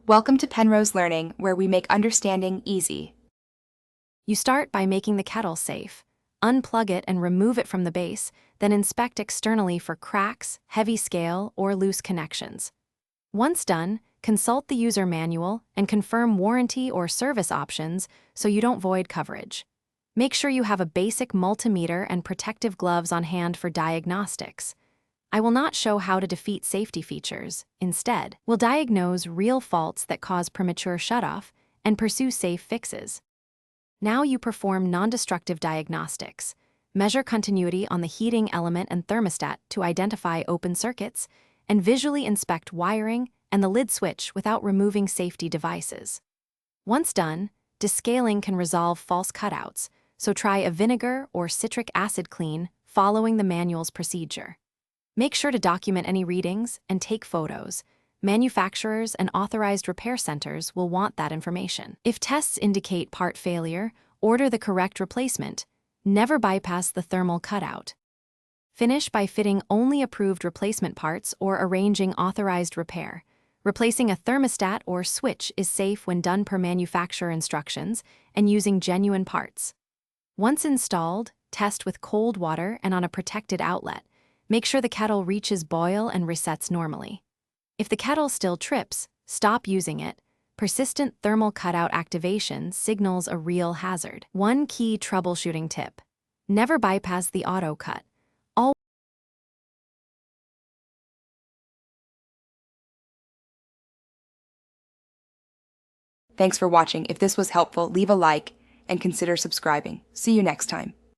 Welcome to Penrose Learning, where we make understanding easy. You start by making the kettle safe. Unplug it and remove it from the base, then inspect externally for cracks, heavy scale, or loose connections. Once done, consult the user manual and confirm warranty or service options so you don't void coverage. Make sure you have a basic multimeter and protective gloves on hand for diagnostics. I will not show how to defeat safety features. Instead, we'll diagnose real faults that cause premature shutoff and pursue safe fixes. Now you perform non-destructive diagnostics. Measure continuity on the heating element and thermostat to identify open circuits, and visually inspect wiring and the lid switch without removing safety devices. Once done, descaling can resolve false cutouts, so try a vinegar or citric acid clean following the manual's procedure. Make sure to document any readings and take photos. Manufacturers and authorized repair centers will want that information. If tests indicate part failure, order the correct replacement. Never bypass the thermal cutout. Finish by fitting only approved replacement parts or arranging authorized repair. Replacing a thermostat or switch is safe when done per manufacturer instructions and using genuine parts. Once installed, test with cold water and on a protected outlet. Make sure the kettle reaches boil and resets normally. If the kettle still trips, stop using it. Persistent thermal cutout activation signals a real hazard. One key troubleshooting tip: never bypass the auto cut. Thanks for watching. If this was helpful, leave a like and consider subscribing. See you next time.